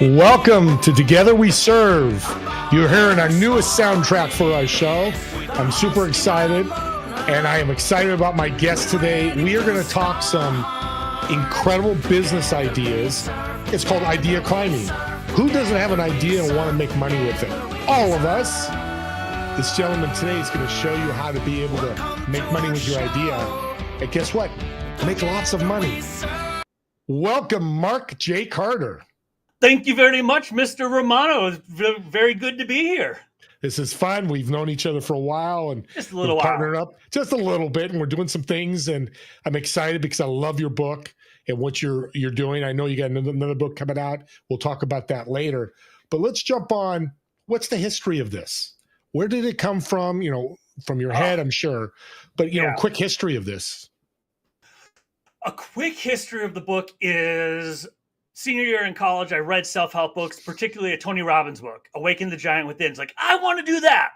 Welcome to Together We Serve. You're hearing our newest soundtrack for our show. I'm super excited, and I am excited about my guest today. We are going to talk some incredible business ideas. It's called idea climbing. Who doesn't have an idea and want to make money with it? All of us. This gentleman today is going to show you how to be able to make money with your idea. And guess what? Make lots of money. Welcome, Mark J. Carter. Thank you very much, Mr. Romano. It's very good to be here. This is fun. We've known each other for a while and just a little partnered up just a little bit, and we're doing some things. And I'm excited because I love your book and what you're doing. I know you got another book coming out. We'll talk about that later. But let's jump on. What's the history of this? Where did it come from? You know, from your head, I'm sure. But you know, quick history of this. A quick history of the book is senior year in college. I read self-help books, particularly a Tony Robbins book, Awaken the Giant Within. It's like, I want to do that.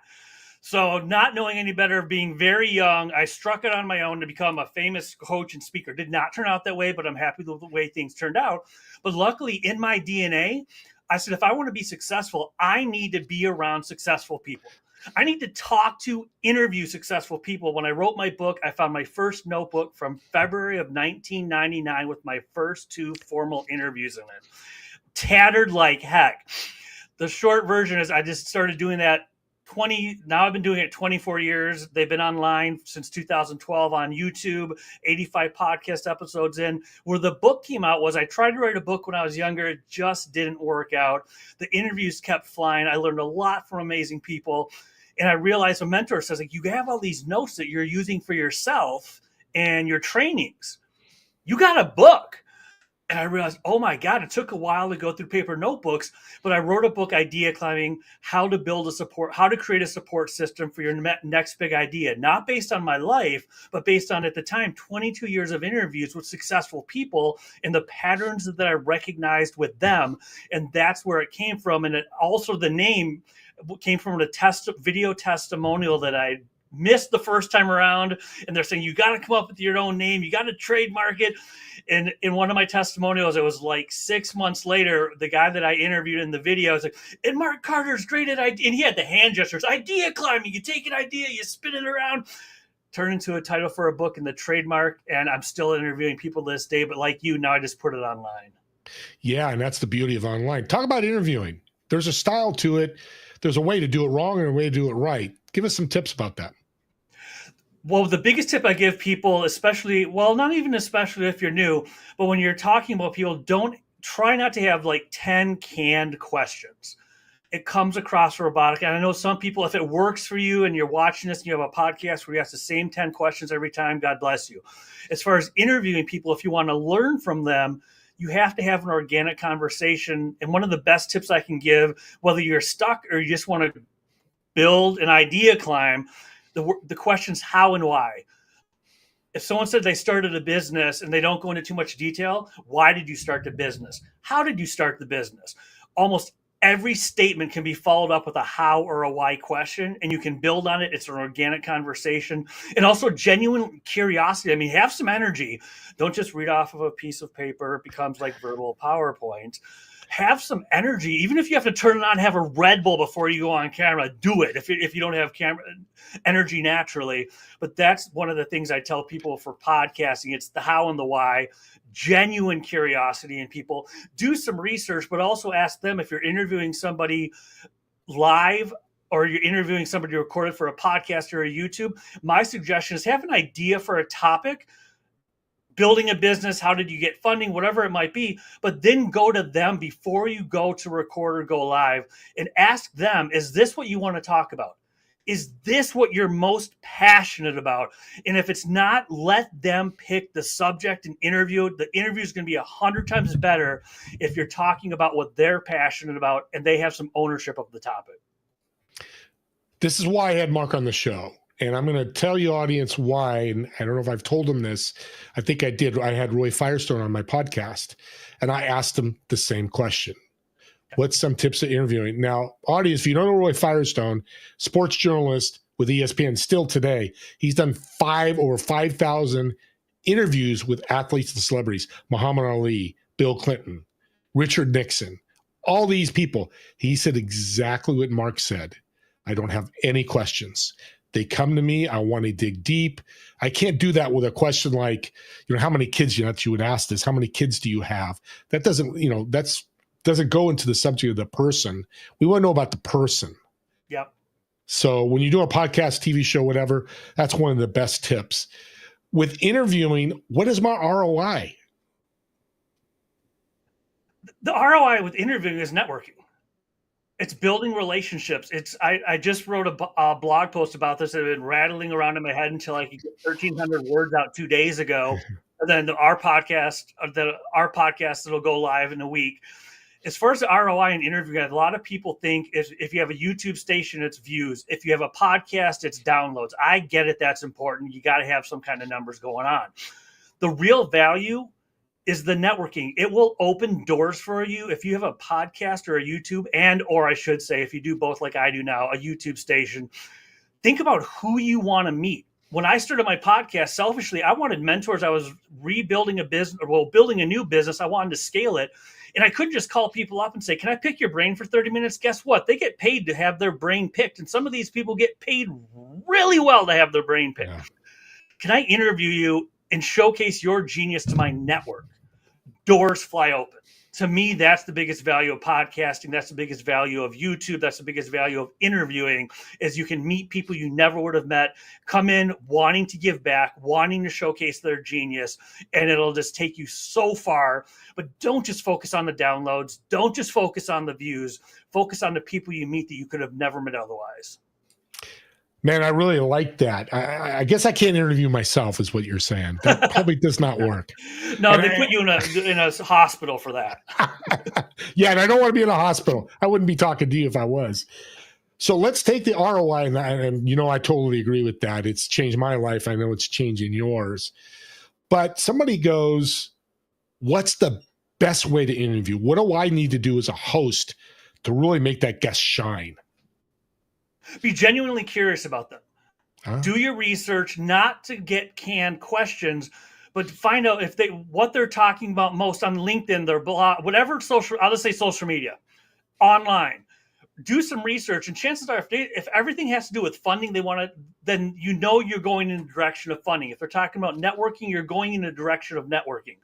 So not knowing any better, being very young, I struck it on my own to become a famous coach and speaker. Did not turn out that way, but I'm happy with the way things turned out. But luckily in my DNA, I said, if I want to be successful, I need to be around successful people. I need to talk to, interview successful people. When I wrote my book, I found my first notebook from February of 1999 with my first 2 formal interviews in it. Tattered like heck. The short version is I just started doing that now I've been doing it 24 years. They've been online since 2012 on YouTube, 85 podcast episodes in. Where the book came out was I tried to write a book when I was younger. It just didn't work out. The interviews kept flying. I learned a lot from amazing people. And I realized a mentor says, like, you have all these notes that you're using for yourself and your trainings. You got a book. And I realized, oh my God, it took a while to go through paper notebooks, but I wrote a book, Idea Climbing, how to create a support system for your next big idea, not based on my life, but based on, at the time, 22 years of interviews with successful people and the patterns that I recognized with them. And that's where it came from. And it also, the name came from a video testimonial that I missed the first time around. And they're saying, you got to come up with your own name. You got to trademark it. And in one of my testimonials, it was like 6 months later, the guy that I interviewed in the video was like, and Mark Carter's great at idea. And he had the hand gestures, idea climbing. You take an idea, you spin it around, turn into a title for a book and the trademark. And I'm still interviewing people to this day. But like you, now I just put it online. Yeah, and that's the beauty of online. Talk about interviewing. There's a style to it. There's a way to do it wrong and a way to do it right. Give us some tips about that. Well, the biggest tip I give people, especially, well, not even especially if you're new, but when you're talking about people, try not to have like 10 canned questions. It comes across robotic. And I know some people, if it works for you and you're watching this and you have a podcast where you ask the same 10 questions every time, God bless you. As far as interviewing people, if you want to learn from them, you have to have an organic conversation. And one of the best tips I can give, whether you're stuck or you just want to build an idea climb, the question's how and why. If someone said they started a business and they don't go into too much detail, why did you start the business? How did you start the business? Almost every statement can be followed up with a how or a why question, and you can build on it. It's an organic conversation. And also genuine curiosity. I mean, have some energy. Don't just read off of a piece of paper. It becomes like verbal PowerPoint. Have some energy. Even if you have to turn it on, have a Red Bull before you go on camera, do it if you don't have camera energy naturally. But that's one of the things I tell people for podcasting. It's the how and the why, genuine curiosity in people. Do some research, but also ask them if you're interviewing somebody live or you're interviewing somebody recorded for a podcast or a YouTube. My suggestion is have an idea for a topic. Building a business, how did you get funding, whatever it might be, but then go to them before you go to record or go live and ask them, is this what you want to talk about? Is this what you're most passionate about? And if it's not, let them pick the subject and interview. The interview is going to be 100 times better if you're talking about what they're passionate about and they have some ownership of the topic. This is why I had Mark on the show. And I'm going to tell you, audience, why. And I don't know if I've told him this. I think I did. I had Roy Firestone on my podcast, and I asked him the same question. What's some tips to interviewing? Now, audience, if you don't know Roy Firestone, sports journalist with ESPN still today, he's done over 5,000 interviews with athletes and celebrities. Muhammad Ali, Bill Clinton, Richard Nixon, all these people. He said exactly what Mark said. I don't have any questions. They come to me. I want to dig deep. I can't do that with a question like, how many kids, you would ask this, how many kids do you have? That doesn't, doesn't go into the subject of the person. We want to know about the person. Yep. So when you do a podcast, TV show, whatever, that's one of the best tips. With interviewing, what is my ROI? The ROI with interviewing is networking. It's building relationships. I just wrote a blog post about this that had been rattling around in my head until I could get 1,300 words out 2 days ago. And then our podcast that'll go live in a week. As far as the ROI in interviewing, a lot of people think if you have a YouTube station, it's views. If you have a podcast, it's downloads. I get it. That's important. You got to have some kind of numbers going on. The real value is the networking. It will open doors for you if you have a podcast or a YouTube or I should say, if you do both like I do now, a YouTube station. Think about who you want to meet. When I started my podcast, selfishly, I wanted mentors. I was rebuilding a business, building a new business. I wanted to scale it. And I couldn't just call people up and say, can I pick your brain for 30 minutes? Guess what? They get paid to have their brain picked. And some of these people get paid really well to have their brain picked. Yeah. Can I interview you and showcase your genius to my network? Doors fly open. To me, that's the biggest value of podcasting. That's the biggest value of YouTube. That's the biggest value of interviewing, is you can meet people you never would have met, come in wanting to give back, wanting to showcase their genius, and it'll just take you so far. But don't just focus on the downloads. Don't just focus on the views. Focus on the people you meet that you could have never met otherwise. Man, I really like that. I guess I can't interview myself, is what you're saying. That probably does not work. No, they put you in a hospital for that. Yeah, and I don't want to be in a hospital. I wouldn't be talking to you if I was. So let's take the ROI, and I totally agree with that. It's changed my life. I know it's changing yours. But somebody goes, what's the best way to interview? What do I need to do as a host to really make that guest shine? Be genuinely curious about them. Do your research, not to get canned questions, but to find out what they're talking about most on LinkedIn, their blog, whatever I'll just say social media, online. Do some research, and chances are, if everything has to do with funding, then you're going in the direction of funding. If they're talking about networking, you're going in the direction of networking.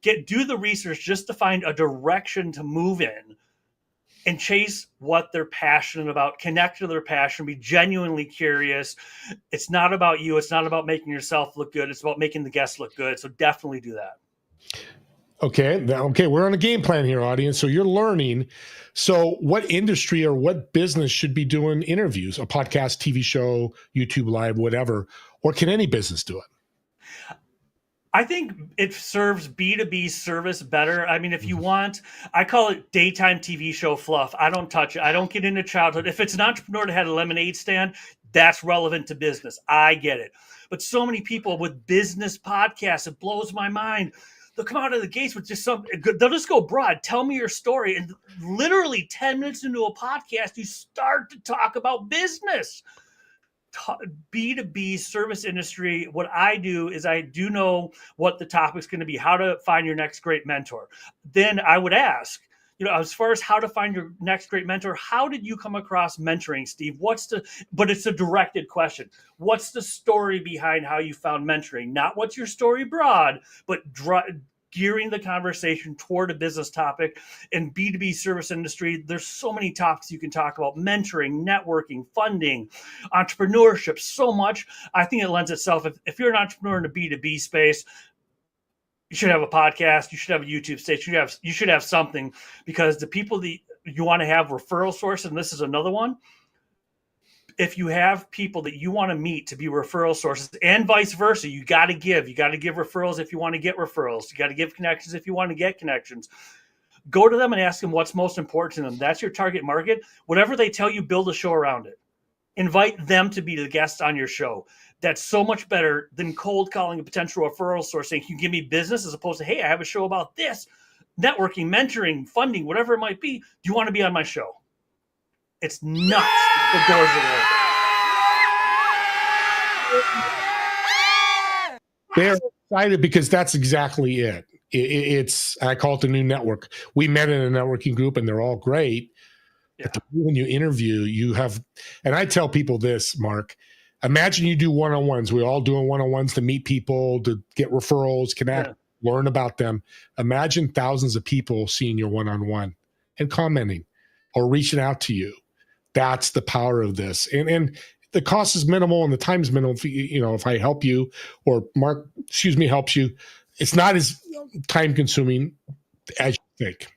Do the research just to find a direction to move in. And chase what they're passionate about, connect to their passion, be genuinely curious. It's not about you. It's not about making yourself look good. It's about making the guests look good. So definitely do that. Okay. We're on a game plan here, audience. So you're learning. So what industry or what business should be doing interviews? A podcast, TV show, YouTube Live, whatever. Or can any business do it? I think it serves B2B service better. I mean, if you want, I call it daytime TV show fluff. I don't touch it. I don't get into childhood. If it's an entrepreneur that had a lemonade stand, that's relevant to business. I get it. But so many people with business podcasts, it blows my mind. They'll come out of the gates with they'll just go broad. Tell me your story. And literally 10 minutes into a podcast, you start to talk about business. B2B service industry, what I do is I do know what the topic's going to be, how to find your next great mentor. Then I would ask, as far as how to find your next great mentor, how did you come across mentoring, Steve? But it's a directed question. What's the story behind how you found mentoring? Not what's your story broad, but gearing the conversation toward a business topic. In B2B service industry, there's so many topics you can talk about: mentoring, networking, funding, entrepreneurship, so much. I think it lends itself, if you're an entrepreneur in the B2B space, you should have a podcast, you should have a YouTube station, you should have something, because the people that you want to have referral source, and this is another one, if you have people that you want to meet to be referral sources, and vice versa, you got to give referrals if you want to get referrals. You got to give connections if you want to get connections. Go to them and ask them what's most important to them. That's your target market. Whatever they tell you, build a show around it. Invite them to be the guest on your show. That's so much better than cold calling a potential referral source saying, can you give me business, as opposed to, hey, I have a show about this, networking, mentoring, funding, whatever it might be. Do you want to be on my show? It's nuts. The doors are open. They're excited because that's exactly it. I call it the new network. We met in a networking group and they're all great. Yeah. But when you interview, you have, and I tell people this, Mark, imagine you do one-on-ones. We're all doing one-on-ones to meet people, to get referrals, connect, learn about them. Imagine thousands of people seeing your one-on-one and commenting or reaching out to you. That's the power of this. And the cost is minimal and the time is minimal. If I help you or Mark, helps you, it's not as time consuming as you think.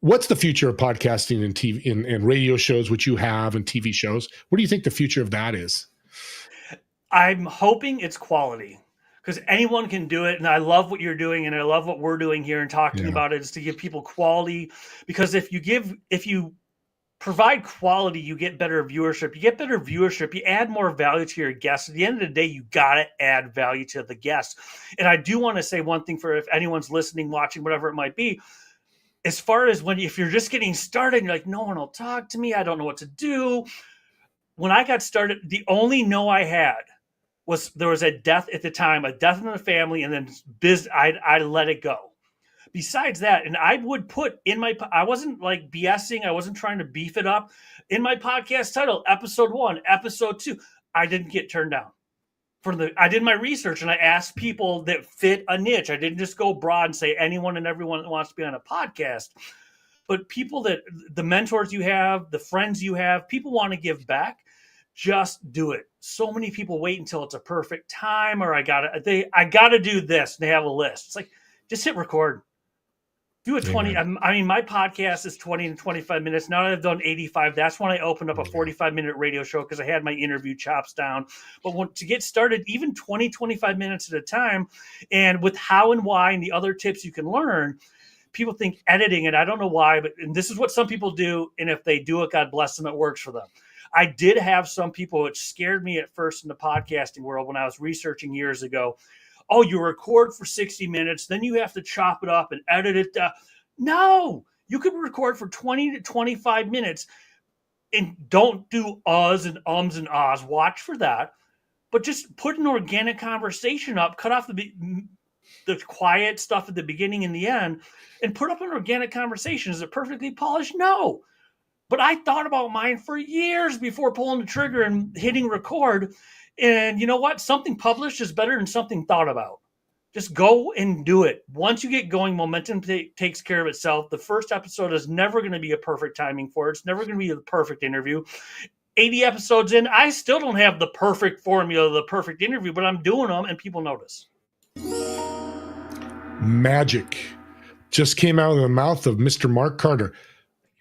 What's the future of podcasting and TV and radio shows, which you have, and TV shows? What do you think the future of that is? I'm hoping it's quality, because anyone can do it. And I love what you're doing. And I love what we're doing here and talking about it, is to give people quality. Because if you provide quality, you get better viewership. You get better viewership. You add more value to your guests. At the end of the day, you got to add value to the guests. And I do want to say one thing for if anyone's listening, watching, whatever it might be, as far as if you're just getting started and you're like, no one will talk to me, I don't know what to do. When I got started, the only no I had was there was a death at the time, a death in the family, and then I let it go. Besides that, and I would put in I wasn't like BSing, I wasn't trying to beef it up. In my podcast title, episode 1, episode 2, I didn't get turned down. I did my research and I asked people that fit a niche. I didn't just go broad and say anyone and everyone that wants to be on a podcast, but people that the mentors you have, the friends you have, people want to give back. Just do it. So many people wait until it's a perfect time, or I gotta do this. And they have a list. It's like, just hit record. Do a 20. My podcast is 20 to 25 minutes. Now that I've done 85, that's when I opened up a 45-minute radio show because I had my interview chops down. But to get started, even 20, 25 minutes at a time, and with how and why and the other tips you can learn, people think editing, and I don't know why, and this is what some people do, and if they do it, God bless them, it works for them. I did have some people, which scared me at first in the podcasting world when I was researching years ago. Oh, you record for 60 minutes, then you have to chop it up and edit it down. No, you could record for 20 to 25 minutes and don't do uhs and ums and ahs. Watch for that. But just put an organic conversation up, cut off the quiet stuff at the beginning and the end, and put up an organic conversation. Is it perfectly polished? No. But I thought about mine for years before pulling the trigger and hitting record. And you know what? Something published is better than something thought about. Just go and do it. Once you get going, momentum takes care of itself. The first episode is never going to be a perfect timing for it. It's never going to be the perfect interview. 80 episodes in, I still don't have the perfect formula, the perfect interview, but I'm doing them and people notice. Magic just came out of the mouth of Mr. Mark Carter.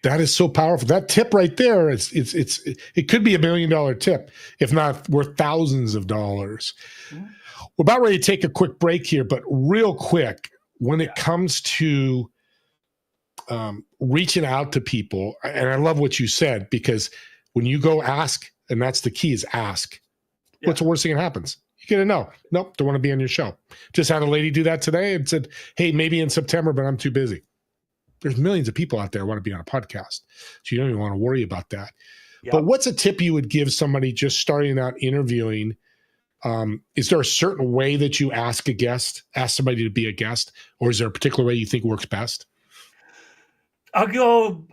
That is so powerful. That tip right there, it could be $1 million tip, if not worth thousands of dollars. Mm-hmm. We're about ready to take a quick break here, but real quick, when it comes to reaching out to people, and I love what you said, because when you go ask, and that's the key, is ask. Yeah. What's the worst thing that happens? You get a no. Nope, don't want to be on your show. Just had a lady do that today and said, hey, maybe in September, but I'm too busy. There's millions of people out there who want to be on a podcast. So you don't even want to worry about that. Yep. But what's a tip you would give somebody just starting out interviewing? Is there a certain way that you ask somebody to be a guest, or is there a particular way you think works best? I'll go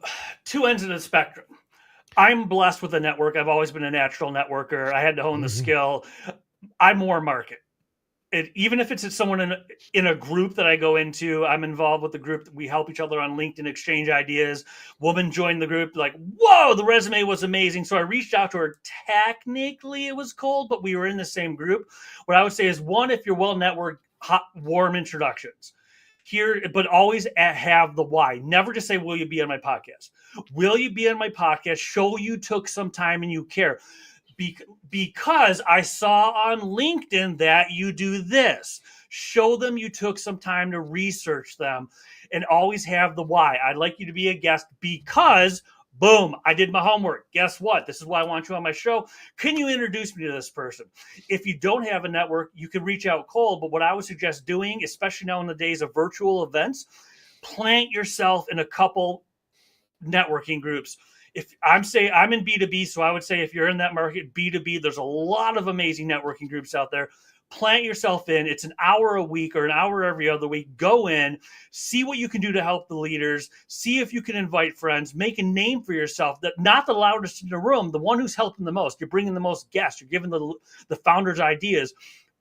two ends of the spectrum. I'm blessed with a network. I've always been a natural networker. I had to hone the skill. I'm more market. Even if it's someone in a group that I go into, I'm involved with the group. We help each other on LinkedIn, exchange ideas. Woman joined the group, like, whoa, the resume was amazing. So I reached out to her. Technically, it was cold, but we were in the same group. What I would say is, one, if you're well networked, hot, warm introductions. Here, but always have the why. Never just say, will you be on my podcast? Will you be on my podcast? Show you took some time and you care. Because I saw on LinkedIn that you do this. Show them you took some time to research them, and always have the why. I'd like you to be a guest because, boom, I did my homework. Guess what? This is why I want you on my show. Can you introduce me to this person? If you don't have a network, you can reach out cold. But what I would suggest doing, especially now in the days of virtual events, plant yourself in a couple networking groups. if I'm in B2B, so I would say if you're in that market, B2B, there's a lot of amazing networking groups out there. Plant yourself in. It's an hour a week or an hour every other week. Go in, see what you can do to help the leaders, see if you can invite friends, make a name for yourself, that not the loudest in the room, the one who's helping the most. You're bringing the most guests. You're giving the founders ideas.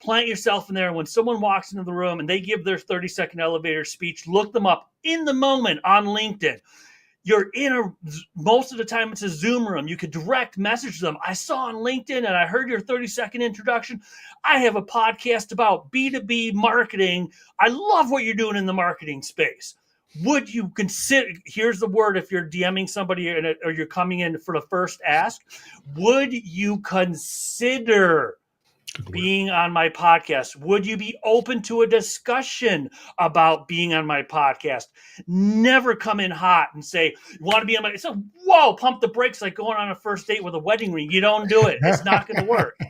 Plant yourself in there. When someone walks into the room and they give their 30-second elevator speech, look them up in the moment on LinkedIn. You're most of the time it's a Zoom room. You could direct message them. I saw on LinkedIn and I heard your 30-second introduction. I have a podcast about B2B marketing. I love what you're doing in the marketing space. Would you consider, here's the word if you're DMing somebody or you're coming in for the first ask, would you consider being on my podcast? Would you be open to a discussion about being on my podcast? Never come in hot and say, you want to be on my, so whoa, pump the brakes like going on a first date with a wedding ring. You don't do it. It's not going to work.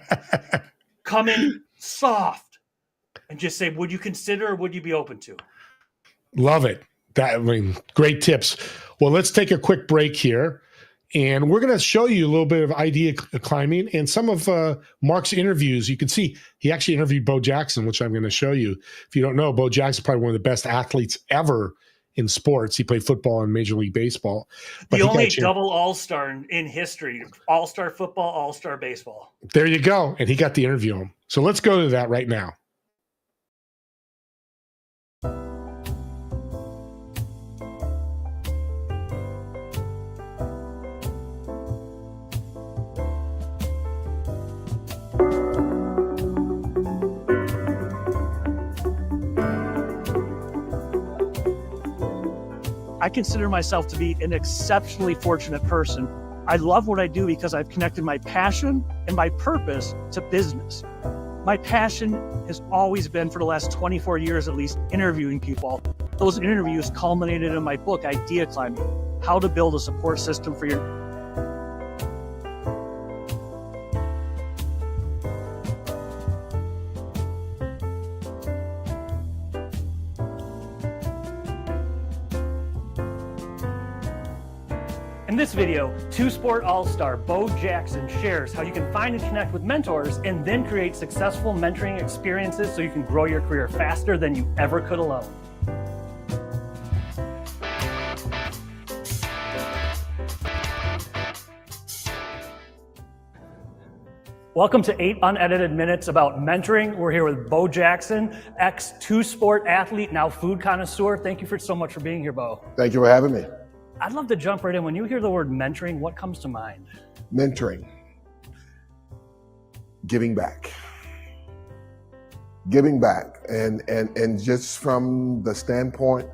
Come in soft and just say, would you consider or would you be open to? Love it. Great tips. Well, let's take a quick break here. And we're going to show you a little bit of idea climbing and some of Mark's interviews. You can see he actually interviewed Bo Jackson, which I'm going to show you. If you don't know, Bo Jackson is probably one of the best athletes ever in sports. He played football in Major League Baseball. But the only double all-star in history, all-star football, all-star baseball. There you go. And he got to interview him. So let's go to that right now. I consider myself to be an exceptionally fortunate person. I love what I do because I've connected my passion and my purpose to business. My passion has always been, for the last 24 years at least, interviewing people. Those interviews culminated in my book, Idea Climbing, How to Build a Support System for Your... In this video, two-sport all-star Bo Jackson shares how you can find and connect with mentors and then create successful mentoring experiences so you can grow your career faster than you ever could alone. Welcome to 8 unedited minutes about mentoring. We're here with Bo Jackson, ex-two-sport athlete, now food connoisseur. Thank you so much for being here, Bo. Thank you for having me. I'd love to jump right in. When you hear the word mentoring, what comes to mind? Mentoring. Giving back. Giving back. And just from the standpoint,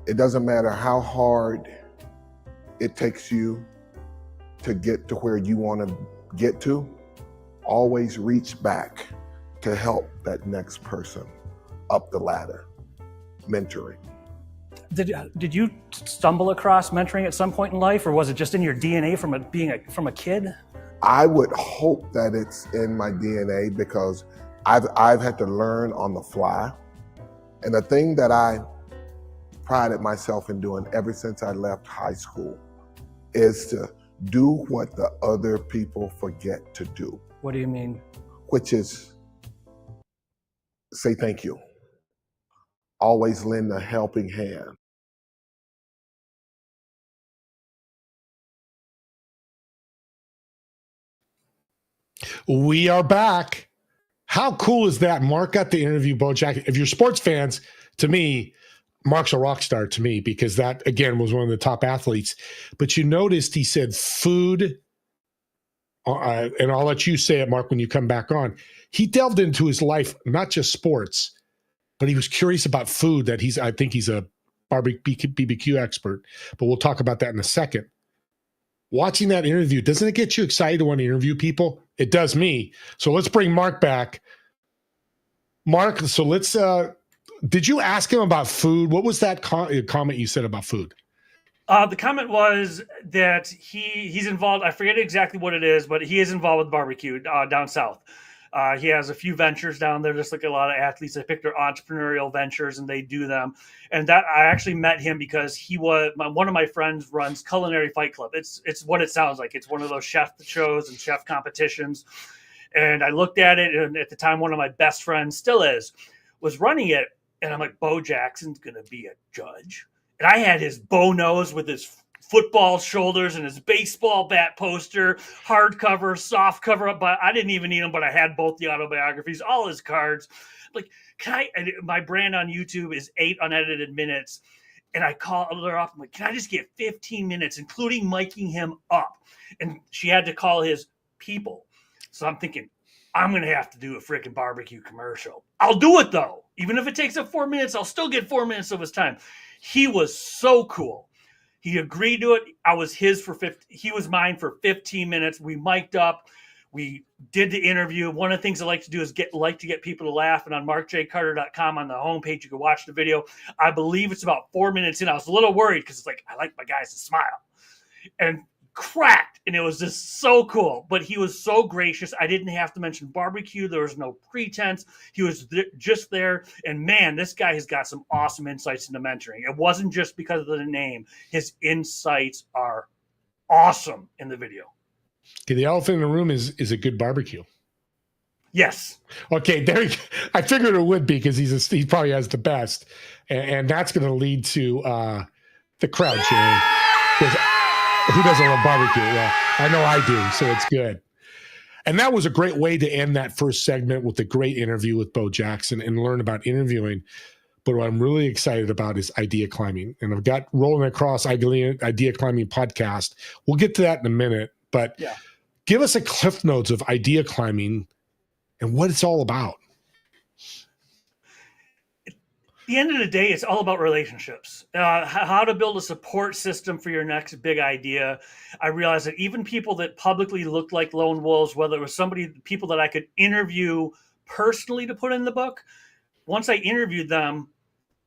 it doesn't matter how hard it takes you to get to where you want to get to, always reach back to help that next person up the ladder. Mentoring. Did you stumble across mentoring at some point in life, or was it just in your DNA from a kid? I would hope that it's in my DNA because I've had to learn on the fly. And the thing that I prided myself in doing ever since I left high school is to do what the other people forget to do. What do you mean? Which is say thank you. Always lend a helping hand. We are back. How cool is that? Mark got to interview Bo Jackson. If you're sports fans, to me, Mark's a rock star to me because that, again, was one of the top athletes. But you noticed he said food, and I'll let you say it, Mark, when you come back on. He delved into his life, not just sports, but he was curious about food. I think he's a BBQ expert, but we'll talk about that in a second. Watching that interview, doesn't it get you excited to want to interview people? It does me. So let's bring Mark back. Mark, so let's, did you ask him about food? What was that comment you said about food? The comment was that he's involved. I forget exactly what it is, but he is involved with barbecue down south. He has a few ventures down there, just like a lot of athletes. They pick their entrepreneurial ventures and they do them. And that I actually met him because one of my friends runs Culinary Fight Club. It's what it sounds like. It's one of those chef shows and chef competitions. And I looked at it, and at the time, one of my best friends was running it. And I'm like, Bo Jackson's going to be a judge. And I had his Bo nose with his football shoulders and his baseball bat poster, hardcover, soft cover. But I didn't even need them, but I had both the autobiographies, all his cards. Like, my brand on YouTube is 8 unedited minutes. And I called her up. I'm like, can I just get 15 minutes, including miking him up? And she had to call his people. So I'm thinking, I'm going to have to do a freaking barbecue commercial. I'll do it, though. Even if it takes up 4 minutes, I'll still get 4 minutes of his time. He was so cool. He agreed to it. I was he was mine for 15 minutes. We mic'd up. We did the interview. One of the things I like to do is get people to laugh. And on markjcarter.com on the homepage, you can watch the video. I believe it's about 4 minutes in. I was a little worried because it's like, I like my guys to smile. And cracked, and it was just so cool. But he was so gracious. I didn't have to mention barbecue. There was no pretense. He was just there. And man, this guy has got some awesome insights into mentoring. It wasn't just because of the name. His insights are awesome in the video. Okay, the elephant in the room is a good barbecue. Yes. Okay, there. I figured it would be because he probably has the best, and that's going to lead to the crowd cheering. Because who doesn't love barbecue? Well, I know I do, so it's good. And that was a great way to end that first segment with a great interview with Bo Jackson and learn about interviewing. But what I'm really excited about is idea climbing. And I've got Rolling Across Idea Climbing podcast. We'll get to that in a minute. But give us a cliff notes of idea climbing and what it's all about. At the end of the day, it's all about relationships, how to build a support system for your next big idea. I realized that even people that publicly looked like lone wolves, whether it was people that I could interview personally to put in the book, once I interviewed them,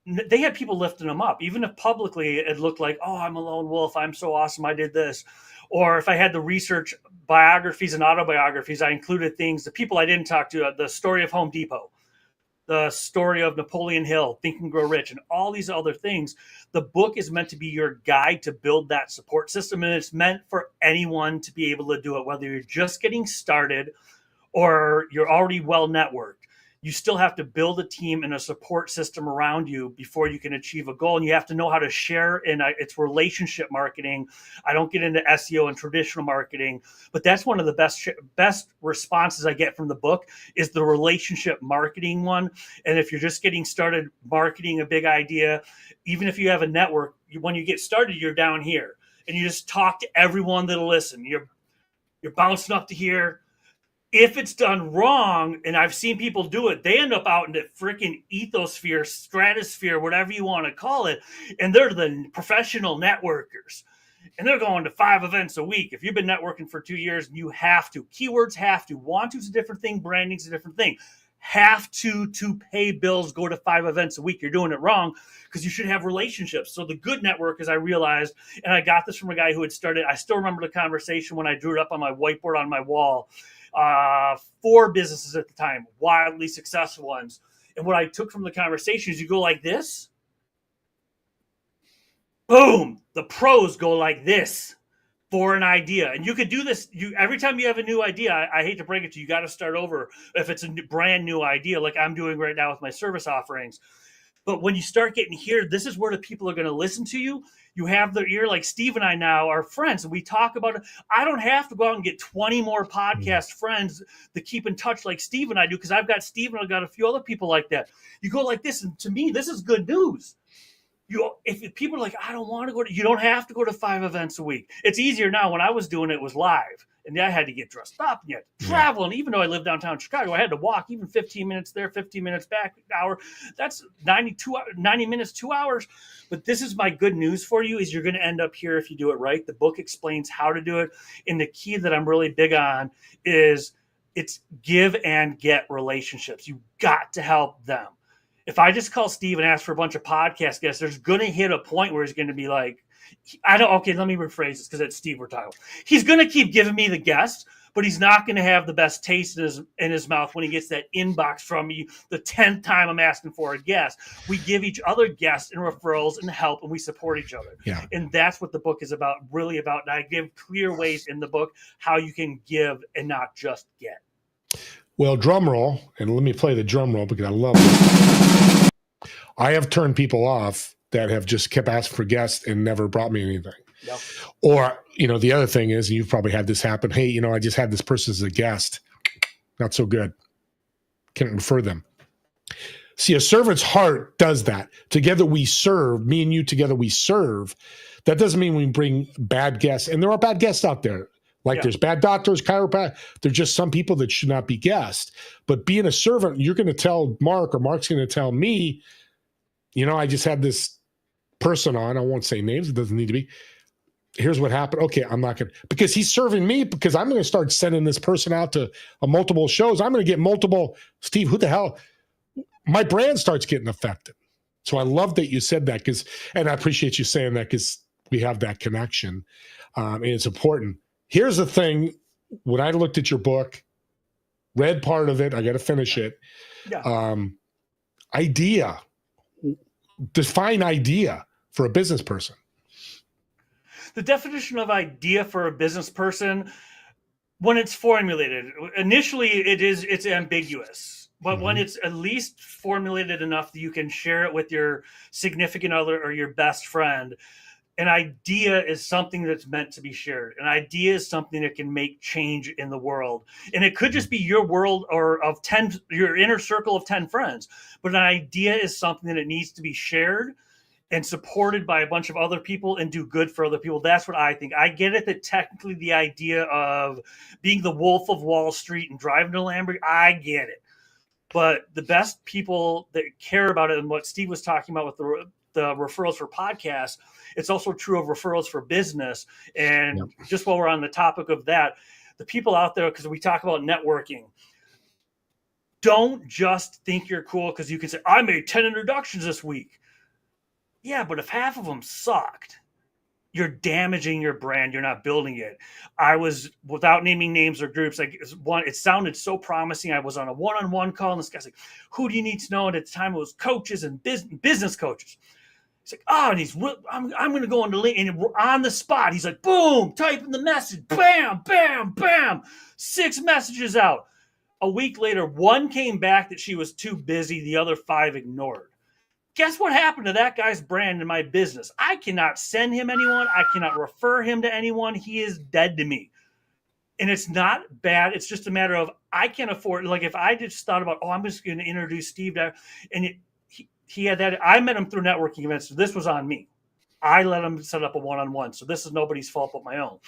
they had people lifting them up. Even if publicly it looked like, oh, I'm a lone wolf, I'm so awesome, I did this. Or if I had to research biographies and autobiographies, I included things, the people I didn't talk to, the story of Home Depot, the story of Napoleon Hill, Think and Grow Rich, and all these other things. The book is meant to be your guide to build that support system, and it's meant for anyone to be able to do it, whether you're just getting started or you're already well networked. You still have to build a team and a support system around you before you can achieve a goal. And you have to know how to share, and it's relationship marketing. I don't get into SEO and traditional marketing, but that's one of the best responses I get from the book is the relationship marketing one. And if you're just getting started marketing a big idea, even if you have a network, when you get started, you're down here and you just talk to everyone that'll listen. You're bouncing up to here. If it's done wrong, and I've seen people do it, they end up out in the freaking ethosphere, stratosphere, whatever you want to call it, and they're the professional networkers. And they're going to 5 events a week. If you've been networking for 2 years, you have to. Keywords have to. Want to is a different thing. Branding is a different thing. Have to pay bills, go to 5 events a week. You're doing it wrong because you should have relationships. So the good network, as I realized, and I got this from a guy who had started, I still remember the conversation when I drew it up on my whiteboard on my wall. 4 businesses at the time, wildly successful ones. And what I took from the conversation is you go like this. Boom. The pros go like this for an idea. And you could do this. Every time you have a new idea, I hate to break it to you, you got to start over if it's a brand new idea like I'm doing right now with my service offerings. But when you start getting here, this is where the people are going to listen to you. You have their ear. Like Steve and I now are friends, and we talk about it. I don't have to go out and get 20 more podcast friends to keep in touch like Steve and I do, because I've got Steve and I've got a few other people like that. You go like this, and to me, this is good news. If people are like, I don't want to go to, you don't have to go to 5 events a week. It's easier now. When I was doing it, it was live, and I had to get dressed up and you had to travel. And even though I live downtown Chicago, I had to walk even 15 minutes there, 15 minutes back, an hour. That's 90 minutes, 2 hours. But this is my good news for you is you're going to end up here if you do it right. The book explains how to do it. And the key that I'm really big on is it's give and get relationships. You got to help them. If I just call Steve and ask for a bunch of podcast guests, there's going to hit a point where he's going to be like, let me rephrase this because it's Steve we're talking about. He's going to keep giving me the guests, but he's not going to have the best taste in his mouth when he gets that inbox from you the 10th time I'm asking for a guest. We give each other guests and referrals and help, and we support each other. Yeah. And that's what the book is about, really about. And I give clear ways in the book how you can give and not just get. Well, drum roll, and let me play the drum roll because I love it. I have turned people off that have just kept asking for guests and never brought me anything. Yep. Or, the other thing is, and you've probably had this happen, hey, I just had this person as a guest. Not so good. Can't refer them. See, a servant's heart does that. Together we serve, me and you together we serve. That doesn't mean we bring bad guests. And there are bad guests out there. Like there's bad doctors, chiropractors. There's just some people that should not be guests. But being a servant, you're going to tell Mark, or Mark's going to tell me, I just had this person on. I won't say names. It doesn't need to be. Here's what happened. Okay, I'm not going to, because he's serving me, because I'm going to start sending this person out to multiple shows. I'm going to get multiple, Steve, who the hell? My brand starts getting affected. So I love that you said that, and I appreciate you saying that, because we have that connection, and it's important. Here's the thing. When I looked at your book, read part of it, I got to finish it. Yeah. Idea. Define idea for a business person. The definition of idea for a business person, when it's formulated, initially it's ambiguous. But when it's at least formulated enough that you can share it with your significant other or your best friend, an idea is something that's meant to be shared. An idea is something that can make change in the world. And it could just be your world or of 10, your inner circle of 10 friends. But an idea is something that it needs to be shared and supported by a bunch of other people and do good for other people. That's what I think. I get it that technically the idea of being the Wolf of Wall Street and driving a Lamborghini, I get it. But the best people that care about it, and what Steve was talking about with the referrals for podcasts, it's also true of referrals for business. And just while we're on the topic of that, the people out there, because we talk about networking, don't just think you're cool because you can say, I made 10 introductions this week. Yeah, but if half of them sucked, you're damaging your brand. You're not building it. I was, without naming names or groups, like it sounded so promising. I was on a one-on-one call, and this guy's like, who do you need to know? And at the time it was coaches and business coaches. He's like, oh, and I'm going to go into LinkedIn, and on the spot, he's like, boom, typing the message, bam, bam, bam, 6 messages out. A week later, 1 came back that she was too busy. The other 5 ignored. Guess what happened to that guy's brand in my business? I cannot send him anyone. I cannot refer him to anyone. He is dead to me. And it's not bad. It's just a matter of, I can't afford, like if I just thought about, I'm just going to introduce Steve there. And he had that. I met him through networking events. So this was on me. I let him set up a one-on-one. So this is nobody's fault but my own.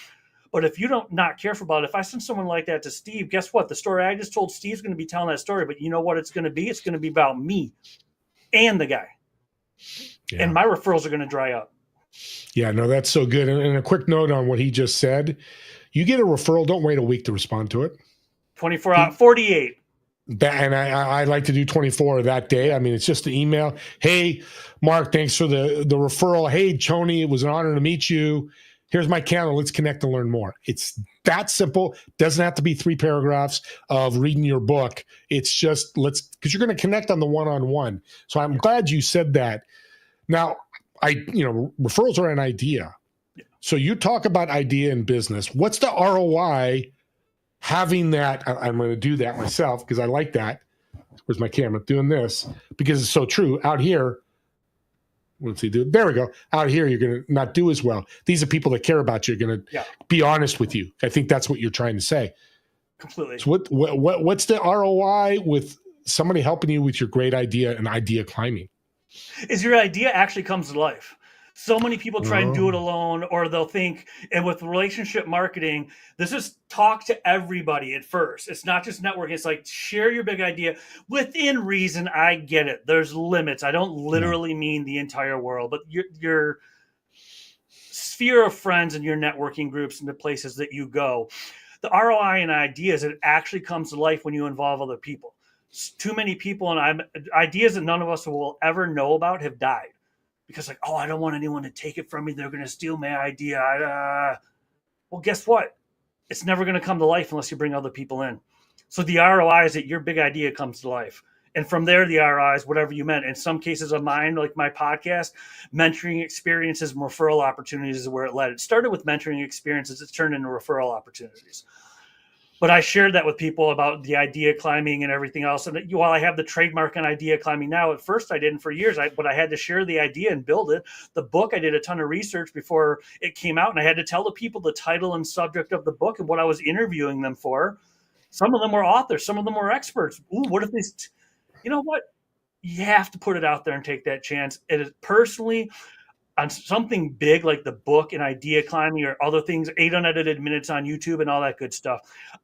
But if you don't not careful about it, if I send someone like that to Steve, guess what? The story I just told Steve's going to be telling that story. But you know what it's going to be? It's going to be about me and the guy. Yeah. And my referrals are going to dry up. Yeah, no, that's so good. And a quick note on what he just said. You get a referral, don't wait a week to respond to it. 24 hours, 48. And I like to do 24 that day. I mean, it's just an email. Hey, Mark, thanks for the referral. Hey, Tony, it was an honor to meet you. Here's my calendar. Let's connect and learn more. It's that simple. Doesn't have to be 3 paragraphs of reading your book. It's just because you're going to connect on the one-on-one. So I'm glad you said that. Now, referrals are an idea. So you talk about idea in business. What's the ROI having that? I'm going to do that myself because I like that. Where's my camera? Doing this because it's so true. Out here, let's see, dude. There we go. Out here, you're going to not do as well. These are people that care about you. You're going to be honest with you. I think that's what you're trying to say. Completely. So what's the ROI with somebody helping you with your great idea and idea climbing? Is your idea actually comes to life. So many people try and do it alone, or they'll think, and with relationship marketing, this is talk to everybody at first. It's not just networking. It's like, share your big idea within reason. I get it. There's limits. I don't literally mean the entire world, but your sphere of friends and your networking groups and the places that you go. The ROI in ideas, it actually comes to life when you involve other people. Too many people and ideas that none of us will ever know about have died. Because I don't want anyone to take it from me. They're going to steal my idea. Well, guess what? it's never going to come to life unless you bring other people in. So the ROI is that your big idea comes to life. And from there, the ROI is whatever you meant. In some cases of mine, like my podcast, mentoring experiences and referral opportunities is where it led. It started with mentoring experiences. It's turned into referral opportunities. But I shared that with people about the idea climbing and everything else. And while I have the trademark on idea climbing now, at first I didn't for years, but I had to share the idea and build it. The book, I did a ton of research before it came out, and I had to tell the people the title and subject of the book and what I was interviewing them for. Some of them were authors. Some of them were experts. Ooh, what if they, you know what? You have to put it out there and take that chance. It is personally, on something big like the book and idea climbing or other things, 8 unedited minutes on YouTube and all that good stuff,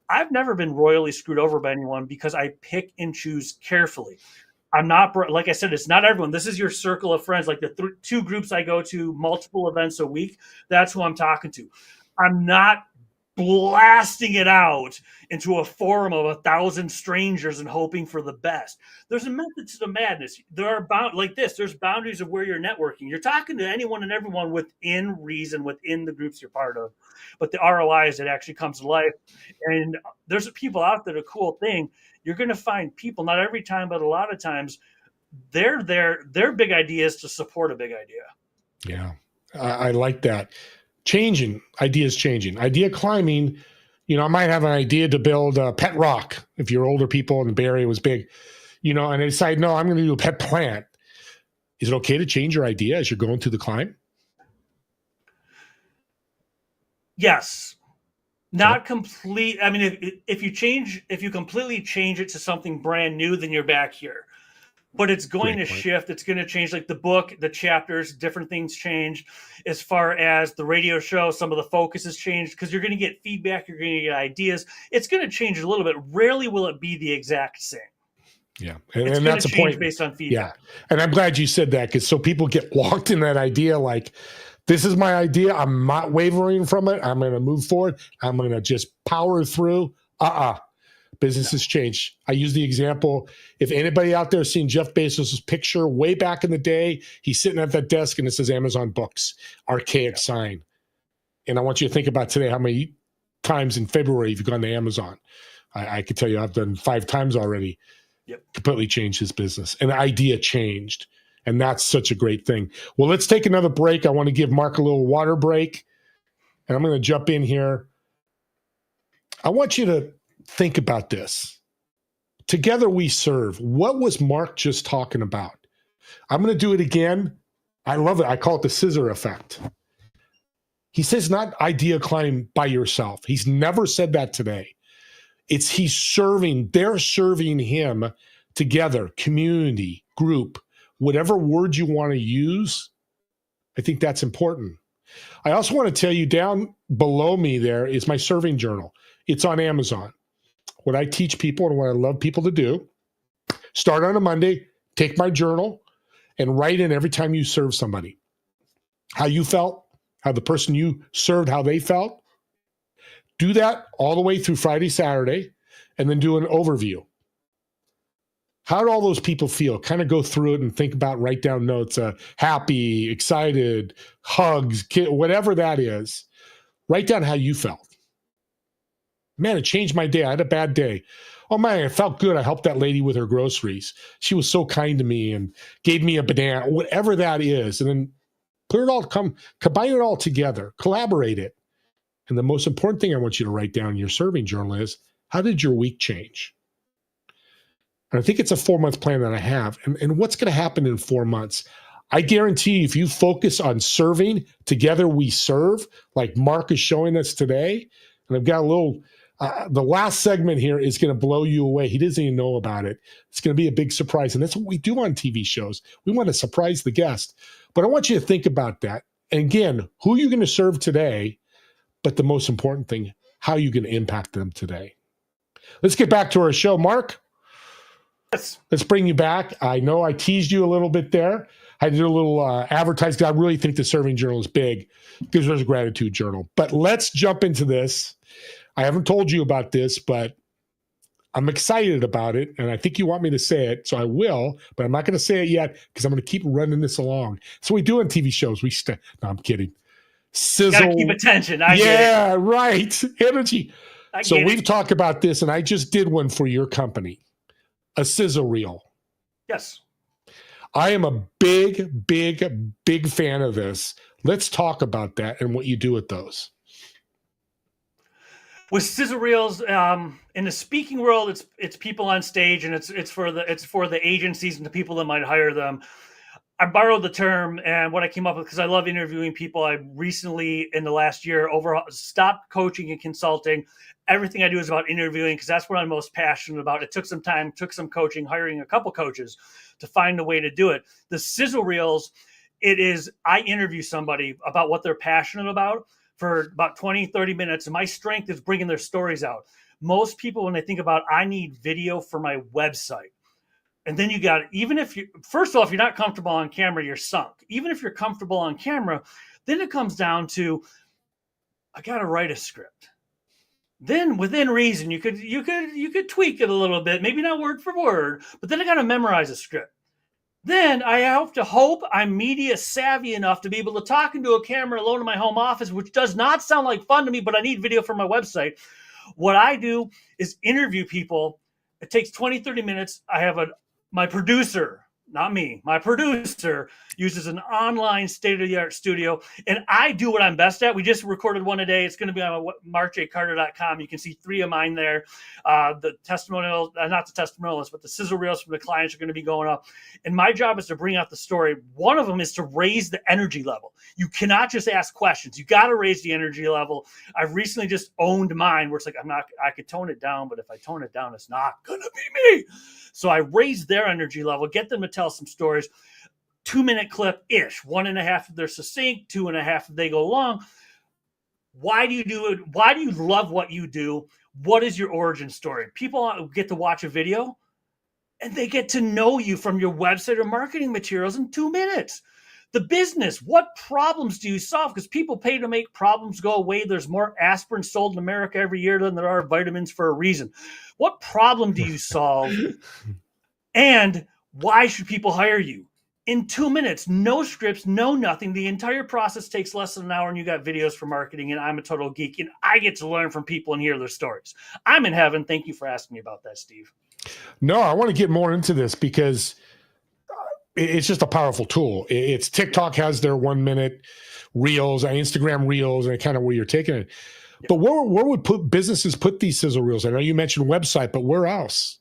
I've never been royally screwed over by anyone because I pick and choose carefully. I'm not, like I said, it's not everyone. This is your circle of friends, like the 2 groups I go to, multiple events a week. That's who I'm talking to. I'm not blasting it out into a forum of 1,000 strangers and hoping for the best. There's a method to the madness. There are there's boundaries of where you're networking. You're talking to anyone and everyone within reason, within the groups you're part of. But the ROI is it actually comes to life. And there's people out there, the cool thing, you're going to find people, not every time, but a lot of times, their big idea is to support a big idea. Yeah, I like that. Ideas changing. Idea climbing, I might have an idea to build a pet rock. If you're older people and the Bay Area was big, and I decide, no, I'm going to do a pet plant. Is it okay to change your idea as you're going through the climb? Yes. Not complete. I mean, if you completely change it to something brand new, then you're back here. But it's going to shift. It's going to change, like the book, the chapters, different things change. As far as the radio show, some of the focus has changed because you're going to get feedback. You're going to get ideas. It's going to change a little bit. Rarely will it be the exact same. Yeah. And that's a point based on feedback. Yeah. And I'm glad you said that because so people get locked in that idea like, this is my idea. I'm not wavering from it. I'm going to move forward. I'm going to just power through. Business has changed. I use the example. If anybody out there has seen Jeff Bezos' picture way back in the day, he's sitting at that desk and it says Amazon Books, archaic sign. And I want you to think about today, how many times in February you've gone to Amazon. I could tell you I've done 5 times already. Yep. Completely changed his business. An idea changed. And that's such a great thing. Well, let's take another break. I want to give Mark a little water break. And I'm going to jump in here. I want you to think about this. Together we serve. What was Mark just talking about? I'm going to do it again. I love it. I call it the scissor effect. He says not idea climb by yourself. He's never said that today. He's serving. They're serving him together, community, group, whatever word you want to use. I think that's important. I also want to tell you down below me there is my serving journal. It's on Amazon. What I teach people and what I love people to do, start on a Monday, take my journal and write in every time you serve somebody. How you felt, how the person you served, how they felt. Do that all the way through Friday, Saturday, and then do an overview. How did all those people feel? Kind of go through it and think about, write down notes, happy, excited, hugs, whatever that is. Write down how you felt. Man, it changed my day. I had a bad day. Oh man, I felt good. I helped that lady with her groceries. She was so kind to me and gave me a banana, whatever that is. And then combine it all together, collaborate it. And the most important thing I want you to write down in your serving journal is, how did your week change? And I think it's a 4-month plan that I have. And what's going to happen in 4 months? I guarantee you, if you focus on serving, together we serve, like Mark is showing us today. And I've got a little, the last segment here is going to blow you away. He doesn't even know about it. It's going to be a big surprise. And that's what we do on TV shows. We want to surprise the guest. But I want you to think about that. And again, who are you going to serve today? But the most important thing, how are you going to impact them today? Let's get back to our show. Mark, yes. Let's bring you back. I know I teased you a little bit there. I did a little advertising. I really think the serving journal is big because there's a gratitude journal. But let's jump into this. I haven't told you about this, but I'm excited about it. And I think you want me to say it, so I will. But I'm not going to say it yet because I'm going to keep running this along. So we do on TV shows. No, I'm kidding. sizzle. Gotta keep attention. I get Yeah, right. Energy. it. I So get we've it. talked about this, and I just did one for your company, a sizzle reel. Yes. I am a big, big, big fan of this. Let's talk about that and what you do with those. With sizzle reels, in the speaking world, it's people on stage, and it's for the agencies and the people that might hire them. I borrowed the term, and what I came up with, because I love interviewing people. I recently, in the last year, stopped coaching and consulting. Everything I do is about interviewing, because that's what I'm most passionate about. It took some time, took some coaching, hiring a couple coaches to find a way to do it. The sizzle reels, it is, I interview somebody about what they're passionate about for about 20, 30 minutes. And my strength is bringing their stories out. Most people, when they think about, I need video for my website. And then you got, even if you, first off, you're not comfortable on camera, you're sunk. Even if you're comfortable on camera, then it comes down to, I got to write a script. Then within reason, you could tweak it a little bit, maybe not word for word, but then I got to memorize a script. Then I have to hope I'm media savvy enough to be able to talk into a camera alone in my home office, which does not sound like fun to me, but I need video for my website. What I do is interview people. It takes 20, 30 minutes. I have my producer, not me, my producer uses an online state-of-the-art studio, and I do what I'm best at. We just recorded one today. It's going to be on markjcarter.com. You can see 3 of mine there. The testimonials, not the testimonials, but the sizzle reels from the clients are going to be going up. And my job is to bring out the story. One of them is to raise the energy level. You cannot just ask questions. You got to raise the energy level. I've recently just owned mine where it's like, I could tone it down, but if I tone it down, it's not going to be me. So I raise their energy level, get them to tell some stories. 2-minute clip-ish. 1.5 if they're succinct, 2.5 if they go long. Why do you do it? Why do you love what you do? What is your origin story? People get to watch a video and they get to know you from your website or marketing materials in 2 minutes. The business, what problems do you solve? Because people pay to make problems go away. There's more aspirin sold in America every year than there are vitamins for a reason. What problem do you solve? And why should people hire you? In 2 minutes, no scripts, no nothing. The entire process takes less than an hour, and you got videos for marketing, and I'm a total geek, and I get to learn from people and hear their stories. I'm in heaven. Thank you for asking me about that, Steve. No, I want to get more into this because it's just a powerful tool. It's TikTok has their 1-minute reels, Instagram reels, and kind of where you're taking it. Yep. But where would businesses put these sizzle reels? I know you mentioned website, but where else?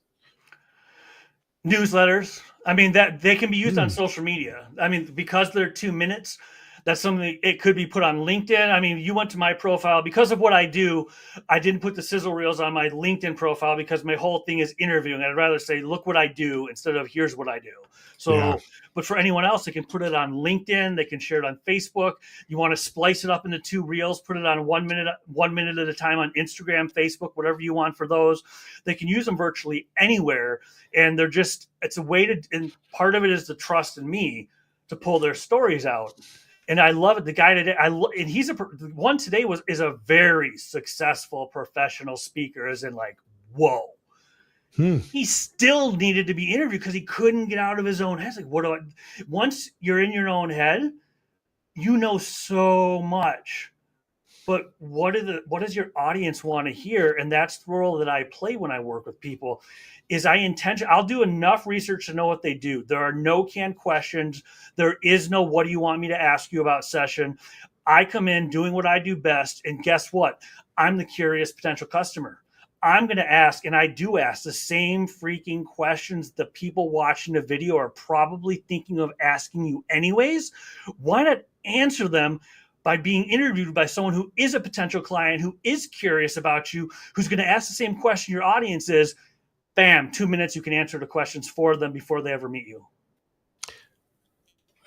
Newsletters. I mean, that they can be used on social media. I mean, because they're 2 minutes, that's something it could be put on LinkedIn. I mean, you went to my profile because of what I do. I didn't put the sizzle reels on my LinkedIn profile because my whole thing is interviewing. I'd rather say, look what I do instead of here's what I do. So, yeah. But for anyone else, they can put it on LinkedIn. They can share it on Facebook. You want to splice it up into 2 reels, put it on 1 minute at a time on Instagram, Facebook, whatever you want for those. They can use them virtually anywhere. And they're just, it's a way to, and part of it is the trust in me to pull their stories out. And I love it. The guy today, and he's one today is a very successful professional speaker, as in like, whoa. He still needed to be interviewed because he couldn't get out of his own head. It's like, once you're in your own head, you know so much. But what does your audience want to hear? And that's the role that I play when I work with people. Is I'll do enough research to know what they do. There are no canned questions. There is no what do you want me to ask you about session. I come in doing what I do best. And guess what? I'm the curious potential customer. I'm going to ask, and I do ask the same freaking questions the people watching the video are probably thinking of asking you anyways. Why not answer them by being interviewed by someone who is a potential client, who is curious about you, who's going to ask the same question your audience is? Bam, 2 minutes, you can answer the questions for them before they ever meet you.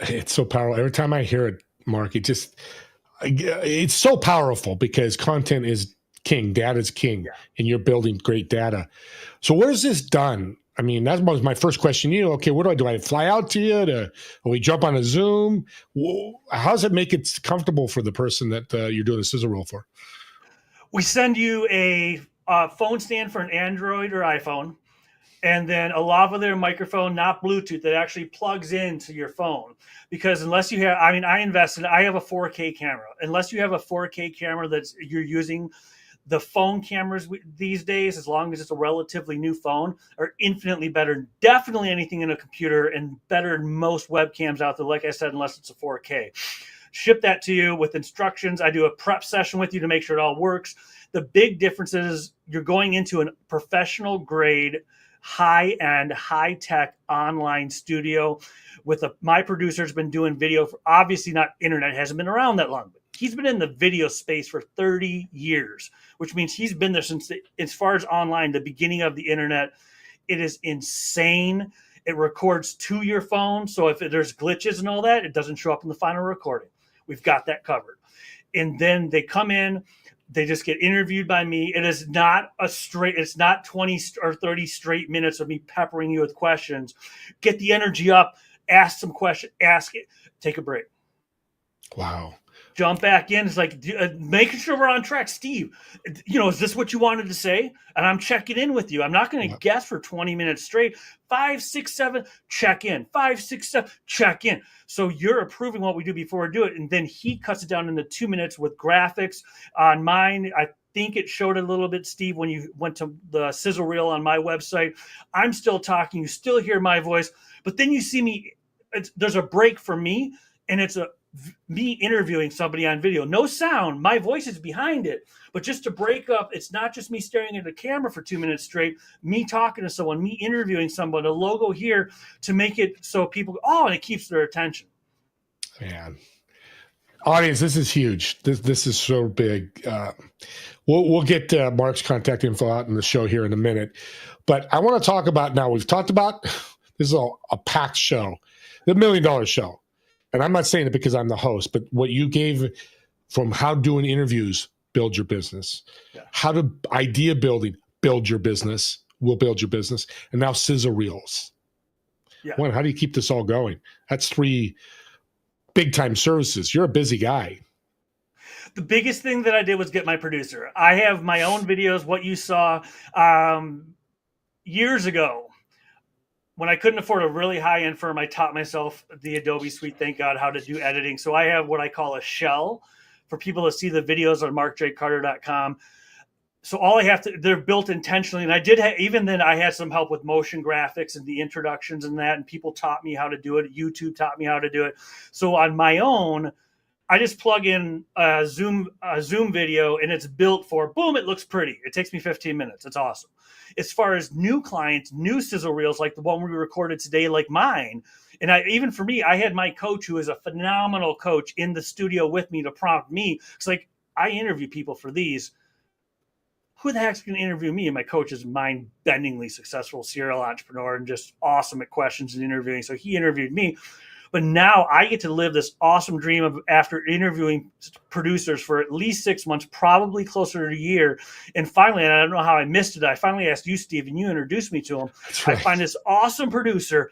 It's so powerful. Every time I hear it, Mark, it's so powerful because content is king, data is king, and you're building great data. So where's this done? I mean, that was my first question. Okay, what do? I fly out to you? Or we jump on a Zoom? How does it make it comfortable for the person that you're doing a sizzle reel for? We send you a phone stand for an Android or iPhone, and then a lavalier microphone, not Bluetooth, that actually plugs into your phone. Because unless you have, I mean, I have a 4K camera. Unless you have a 4K camera you're using, the phone cameras these days, as long as it's a relatively new phone, are infinitely better. Definitely anything in a computer, and better than most webcams out there, like I said, unless it's a 4K. Ship that to you with instructions. I do a prep session with you to make sure it all works. The big difference is you're going into a professional grade, high-end, high-tech online studio with my producer's been doing video for, obviously not internet, hasn't been around that long, but he's been in the video space for 30 years, which means he's been there since, as far as online, the beginning of the internet. It is insane. It records to your phone. So if there's glitches and all that, it doesn't show up in the final recording. We've got that covered. And then they come in, they just get interviewed by me. It is not it's not 20 or 30 straight minutes of me peppering you with questions. Get the energy up, ask some questions, ask it, take a break. Wow. Jump back in. It's like making sure we're on track. Steve, is this what you wanted to say? And I'm checking in with you. I'm not going to guess for 20 minutes straight. 5, 6, 7, check in. 5, 6, 7, check in. So you're approving what we do before we do it. And then he cuts it down into 2 minutes with graphics. On mine, I think it showed a little bit, Steve, when you went to the sizzle reel on my website. I'm still talking. You still hear my voice. But then you see me. There's a break for me, and it's me interviewing somebody on video. No sound. My voice is behind it. But just to break up, it's not just me staring at the camera for 2 minutes straight, me talking to someone, me interviewing someone, a logo here to make it so people, and it keeps their attention. Man. Audience, this is huge. This is so big. We'll get Mark's contact info out in the show here in a minute. But I want to talk about, now we've talked about, this is a packed show, the $1 Million Show. And I'm not saying it because I'm the host, but what you gave from how doing interviews, build your business, how to idea building, build your business, will build your business, and now sizzle reels. Yeah. One, how do you keep this all going? That's 3 big time services. You're a busy guy. The biggest thing that I did was get my producer. I have my own videos, what you saw years ago. When I couldn't afford a really high-end firm, I taught myself the Adobe Suite, thank God, how to do editing. So I have what I call a shell for people to see the videos on markjcarter.com. So all I have to, they're built intentionally. And I did even then I had some help with motion graphics and the introductions and that, and people taught me how to do it. YouTube taught me how to do it. So on my own, I just plug in a Zoom video, and it's built for, boom, it looks pretty. It takes me 15 minutes. It's awesome. As far as new clients, new sizzle reels like the one we recorded today, like mine, and even for me, I had my coach, who is a phenomenal coach, in the studio with me to prompt me. It's like, I interview people for these. Who the heck's going to interview me? And my coach is mind-bendingly successful serial entrepreneur and just awesome at questions and interviewing. So he interviewed me. But now I get to live this awesome dream of, after interviewing producers for at least 6 months, probably closer to a year. And finally, and I don't know how I missed it, I finally asked you, Steve, and you introduced me to him. Right. I find this awesome producer.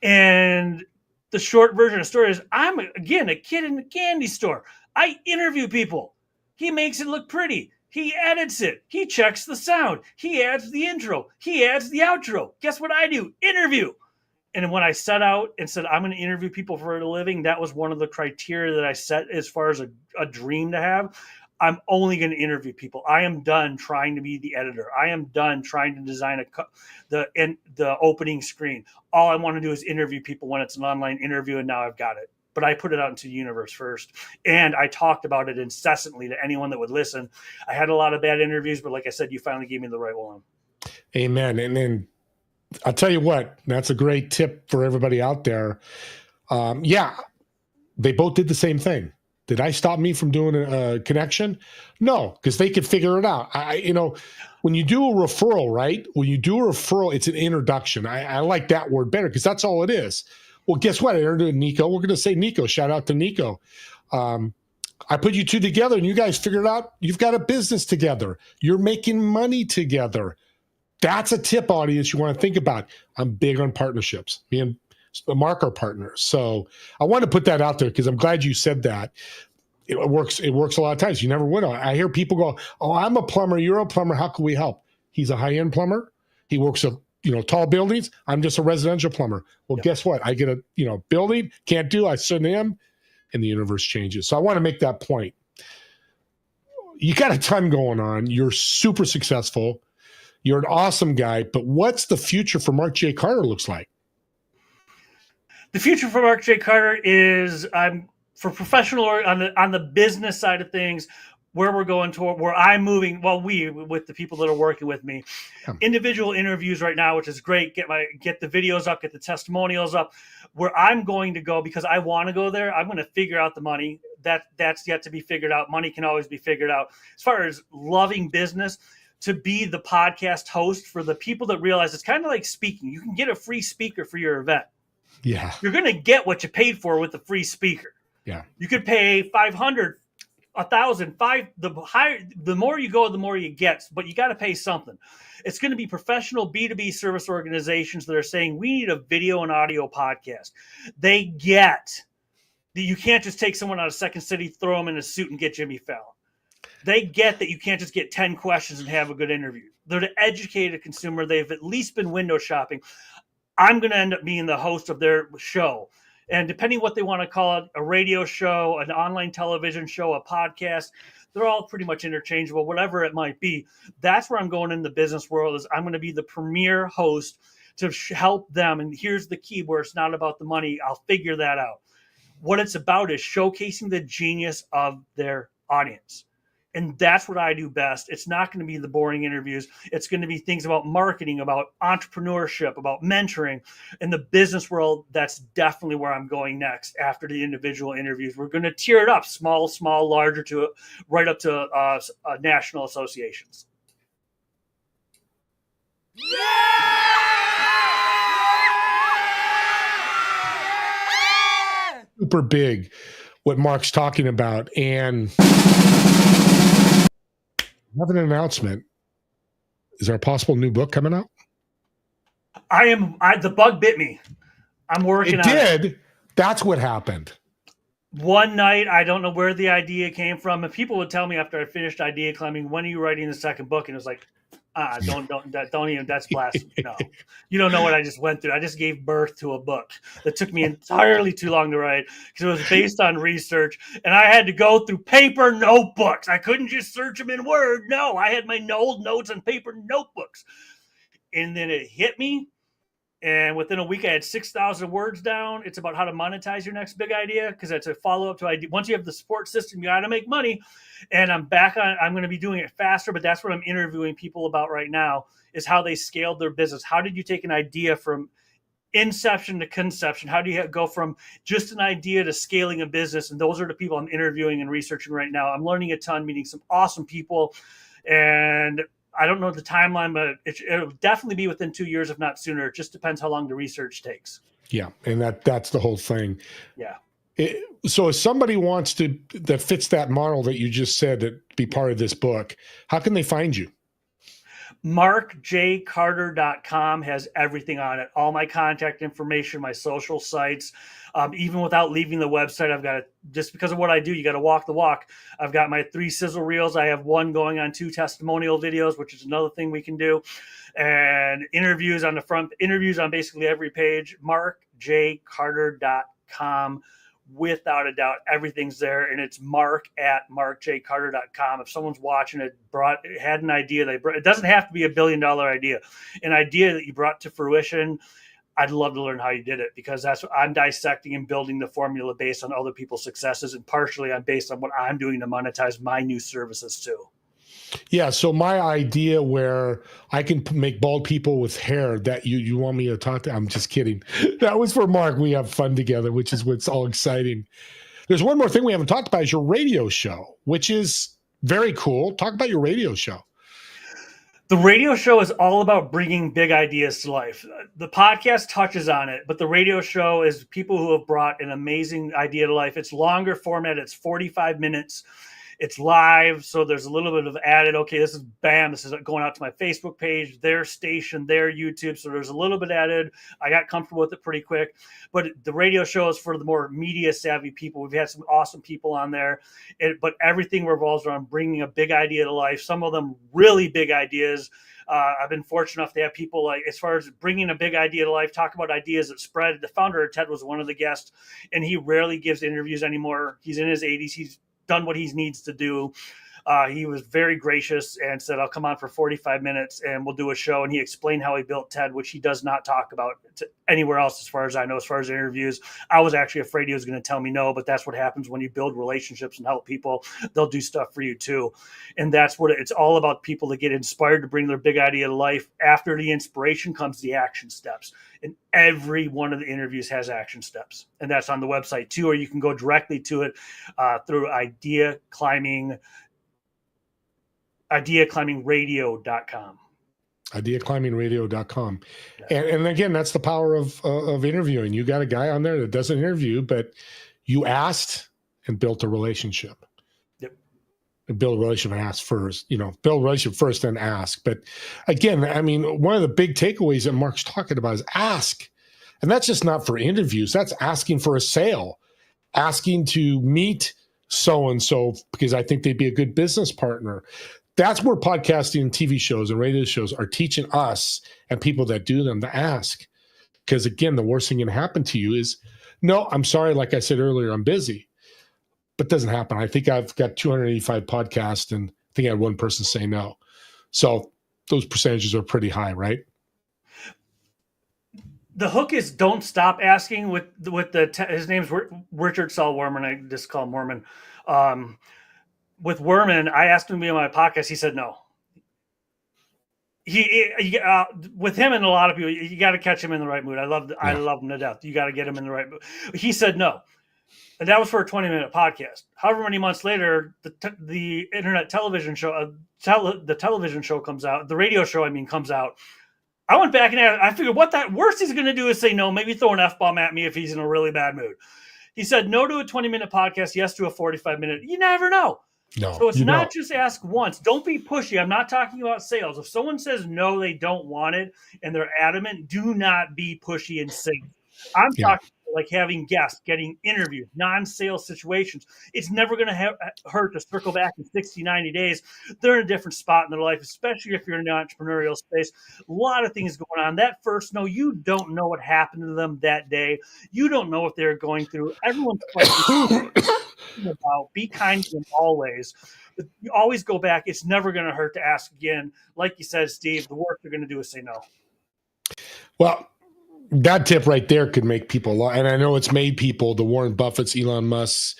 And the short version of the story is, I'm, again, a kid in the candy store. I interview people. He makes it look pretty. He edits it. He checks the sound. He adds the intro. He adds the outro. Guess what I do? Interview. And when I set out and said, I'm going to interview people for a living, that was one of the criteria that I set as far as a dream to have. I'm only going to interview people. I am done trying to be the editor. I am done trying to design the opening screen. All I want to do is interview people when it's an online interview, and now I've got it. But I put it out into the universe first. And I talked about it incessantly to anyone that would listen. I had a lot of bad interviews, but like I said, you finally gave me the right one. Amen. And then I'll tell you what, that's a great tip for everybody out there. They both did the same thing. Did I stop me from doing a connection? No, because they could figure it out. When you do a referral, right? When you do a referral, it's an introduction. I like that word better because that's all it is. Well, guess what? I introduced Nico. We're going to say Nico. Shout out to Nico. I put you two together, and you guys figured out you've got a business together. You're making money together. That's a tip, audience, you want to think about. I'm big on partnerships. Me and Mark are partners. So I want to put that out there because I'm glad you said that. It works a lot of times. You never win on it. I hear people go, oh, I'm a plumber. You're a plumber. How can we help? He's a high-end plumber. He works tall buildings. I'm just a residential plumber. Well, guess what? I get a, building, can't do, I sit in, and the universe changes. So I want to make that point. You got a ton going on. You're super successful. You're an awesome guy, but what's the future for Mark J. Carter looks like? The future for Mark J. Carter is for professional on the business side of things, where we're going toward, where I'm moving. Well, with the people that are working with me, individual interviews right now, which is great. Get the videos up, get the testimonials up. Where I'm going to go, because I want to go there, I'm going to figure out the money. That's yet to be figured out. Money can always be figured out. As far as loving business, to be the podcast host for the people that realize it's kind of like speaking. You can get a free speaker for your event. Yeah. You're going to get what you paid for with the free speaker. Yeah. You could pay $500, $1,000, the more you go, the more you get, but you got to pay something. It's going to be professional B2B service organizations that are saying, we need a video and audio podcast. They get that you can't just take someone out of Second City, throw them in a suit and get Jimmy Fallon. They get that you can't just get 10 questions and have a good interview. They're the educated consumer. They've at least been window shopping. I'm going to end up being the host of their show. And depending what they want to call it, a radio show, an online television show, a podcast, they're all pretty much interchangeable, whatever it might be. That's where I'm going in the business world, is I'm going to be the premier host to help them. And here's the key where it's not about the money. I'll figure that out. What it's about is showcasing the genius of their audience. And that's what I do best. It's not going to be the boring interviews. It's going to be things about marketing, about entrepreneurship, about mentoring. In the business world, that's definitely where I'm going next after the individual interviews. We're going to tier it up, small, larger, to right up to national associations. Super big what Mark's talking about. And have an announcement. Is there a possible new book coming out? The bug bit me. I'm working on it. It did. That's what happened. One night, I don't know where the idea came from. And people would tell me after I finished idea climbing, when are you writing the second book? And it was like, don't even, that's blasphemy. No, you don't know what I just went through. I just gave birth to a book that took me entirely too long to write because it was based on research, and I had to go through paper notebooks. I couldn't just search them in Word. No, I had my old notes on paper notebooks. And then it hit me. And within a week, I had 6,000 words down. It's about how to monetize your next big idea, because it's a follow-up to idea. Once you have the support system, you got to make money. And I'm going to be doing it faster, but that's what I'm interviewing people about right now, is how they scaled their business. How did you take an idea from inception to conception? How do you go from just an idea to scaling a business? And those are the people I'm interviewing and researching right now. I'm learning a ton, meeting some awesome people, and I don't know the timeline, but it'll definitely be within 2 years, if not sooner. It just depends how long the research takes. Yeah, and that's the whole thing. Yeah. So if somebody wants that fits that model that you just said, to be part of this book, how can they find you? MarkJCarter.com has everything on it. All my contact information, my social sites. Even without leaving the website, I've got it. Just because of what I do, you got to walk the walk. I've got my 3 sizzle reels. I have one going on 2 testimonial videos, which is another thing we can do. And interviews on the front, interviews on basically every page. MarkJCarter.com. Without a doubt, everything's there, and it's mark@markjcarter.com. If someone's watching it, had an idea, it doesn't have to be $1 billion idea. An idea that you brought to fruition, I'd love to learn how you did it, because that's what I'm dissecting and building the formula based on other people's successes, and partially I'm based on what I'm doing to monetize my new services too. Yeah, so my idea where I can make bald people with hair that you want me to talk to, I'm just kidding. That was for Mark. We have fun together, which is what's all exciting. There's one more thing we haven't talked about, is your radio show, which is very cool. Talk about your radio show. The radio show is all about bringing big ideas to life. The podcast touches on it, but the radio show is people who have brought an amazing idea to life. It's longer format. It's 45 minutes. It's live, so there's a little bit of added, okay, this is going out to my Facebook page, their station, their YouTube, so there's a little bit added. I got comfortable with it pretty quick, but the radio show is for the more media-savvy people. We've had some awesome people on there, but everything revolves around bringing a big idea to life, some of them really big ideas. I've been fortunate enough to have people like, as far as bringing a big idea to life, talk about ideas that spread. The founder of TED was one of the guests, and he rarely gives interviews anymore. He's in his 80s. He's done what he needs to do. He was very gracious and said, I'll come on for 45 minutes and we'll do a show. And he explained how he built TED, which he does not talk about anywhere else, as far as I know, as far as interviews. I was actually afraid he was going to tell me no, but that's what happens when you build relationships and help people. They'll do stuff for you too. And that's what it's all about, people that get inspired to bring their big idea to life. After the inspiration comes the action steps. And every one of the interviews has action steps. And that's on the website too, or you can go directly to it through ideaclimmingradio.com. Ideaclimmingradio.com. And again, that's the power of interviewing. You got a guy on there that doesn't interview, but you asked and built a relationship. Yep. And build a relationship and ask first, build a relationship first, then ask. But again, I mean, one of the big takeaways that Mark's talking about is ask. And that's just not for interviews. That's asking for a sale, asking to meet so-and-so because I think they'd be a good business partner. That's where podcasting and TV shows and radio shows are teaching us and people that do them to ask. Because again, the worst thing can happen to you is, no, I'm sorry. Like I said earlier, I'm busy. But it doesn't happen. I think I've got 285 podcasts and I think I had one person say no. So those percentages are pretty high, right? The hook is don't stop asking with his name's Richard Saul Werman. I just call him Werman. With Werman, I asked him to be on my podcast. He said no. With him and a lot of people, you got to catch him in the right mood. I love him to death. You got to get him in the right mood. He said no, and that was for a 20-minute podcast. However many months later, the internet television show, the television show comes out. The radio show, comes out. I went back and I figured what that worst he's going to do is say no, maybe throw an F-bomb at me if he's in a really bad mood. He said no to a 20-minute podcast, yes to a 45-minute. You never know. No, so it's not just ask once. Don't be pushy. I'm not talking about sales. If someone says no, they don't want it, and they're adamant, do not be pushy and say. I'm talking like having guests, getting interviews, non-sales situations. It's never going to hurt to circle back in 60, 90 days. They're in a different spot in their life, especially if you're in the entrepreneurial space. A lot of things going on. That first no, you don't know what happened to them that day. You don't know what they're going through. Everyone's about be kind to them always. But you always go back. It's never going to hurt to ask again. Like you said, Steve, the work you're going to do is say no. Well, that tip right there could make people, and I know it's made people, the Warren Buffetts, Elon Musk,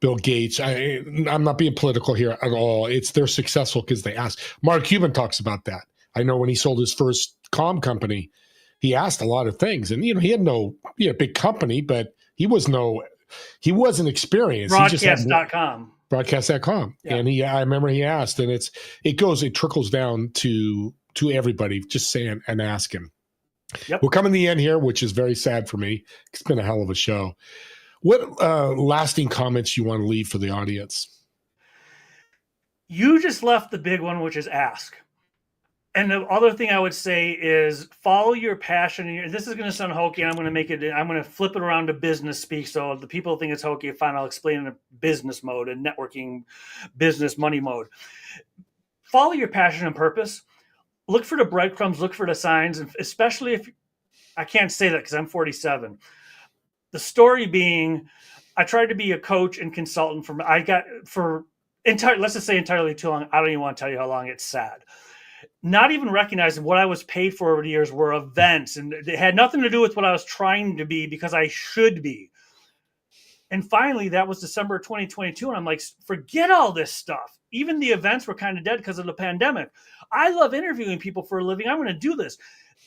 Bill Gates. I'm not being political here at all. They're successful because they ask. Mark Cuban talks about that. I know when he sold his first comm company, he asked a lot of things, and he had a big company, but he wasn't experienced. Broadcast.com. Broadcast.com. Yeah. And I remember he asked, and it trickles down to everybody, just saying and asking. Yep. We're coming to the end here, which is very sad for me. It's been a hell of a show. What lasting comments you want to leave for the audience? You just left the big one, which is ask. And the other thing I would say is follow your passion. This is going to sound hokey, and I'm going to flip it around to business speak. So the people think it's hokey, fine, I'll explain in a business mode and networking, business money mode. Follow your passion and purpose. Look for the breadcrumbs, look for the signs, and especially if I can't say that because I'm 47. The story being, I tried to be a coach and consultant let's just say entirely too long. I don't even want to tell you how long. It's sad. Not even recognizing what I was paid for over the years were events, and it had nothing to do with what I was trying to be because I should be. And finally, that was December 2022, and I'm like, forget all this stuff. Even the events were kind of dead because of the pandemic. I love interviewing people for a living. I'm going to do this.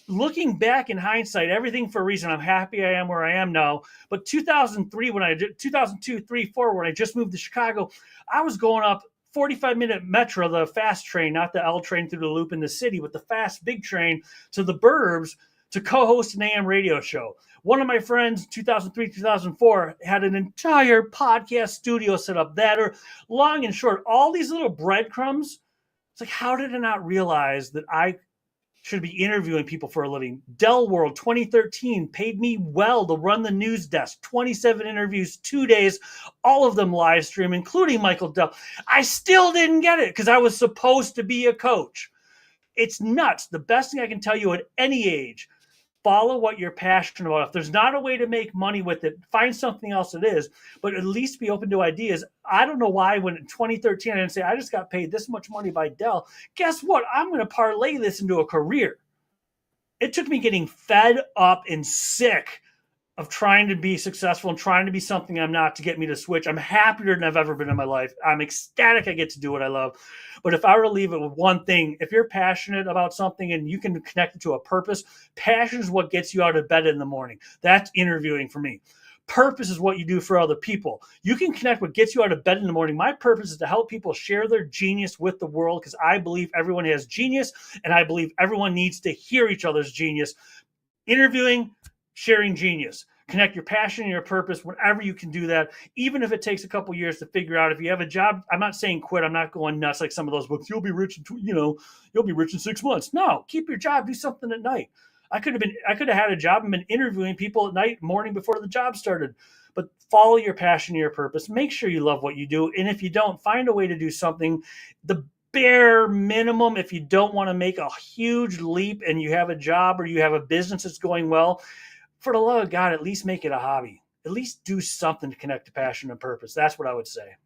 Looking back in hindsight, everything for a reason. I'm happy I am where I am now. But 2002, 3, 4, when I just moved to Chicago, I was going up 45-minute metro, the fast train, not the L train through the loop in the city, but the fast big train to the burbs to co-host an AM radio show. One of my friends, 2003, 2004, had an entire podcast studio set up that are long and short. All these little breadcrumbs. It's like, how did I not realize that I should be interviewing people for a living? Dell World 2013 paid me well to run the news desk. 27 interviews, 2 days, all of them live stream, including Michael Dell. I still didn't get it because I was supposed to be a coach. It's nuts. The best thing I can tell you at any age, follow what you're passionate about. If there's not a way to make money with it, find something else it is, but at least be open to ideas. I don't know why when in 2013 I didn't say, I just got paid this much money by Dell. Guess what? I'm going to parlay this into a career. It took me getting fed up and sick of trying to be successful and trying to be something I'm not to get me to switch. I'm happier than I've ever been in my life. I'm ecstatic I get to do what I love. But if I were to leave it with one thing, if you're passionate about something and you can connect it to a purpose, passion is what gets you out of bed in the morning. That's interviewing for me. Purpose is what you do for other people. You can connect what gets you out of bed in the morning. My purpose is to help people share their genius with the world because I believe everyone has genius and I believe everyone needs to hear each other's genius. Interviewing, sharing genius. Connect your passion and your purpose whenever you can do that, even if it takes a couple years to figure out. If you have a job, I'm not saying quit. I'm not going nuts like some of those books. You'll be rich you'll be rich in 6 months. No, keep your job. Do something at night. I could have had a job and been interviewing people at night, morning before the job started. But follow your passion and your purpose. Make sure you love what you do. And if you don't, find a way to do something. The bare minimum, if you don't want to make a huge leap and you have a job or you have a business that's going well, for the love of God, at least make it a hobby. At least do something to connect to passion and purpose. That's what I would say.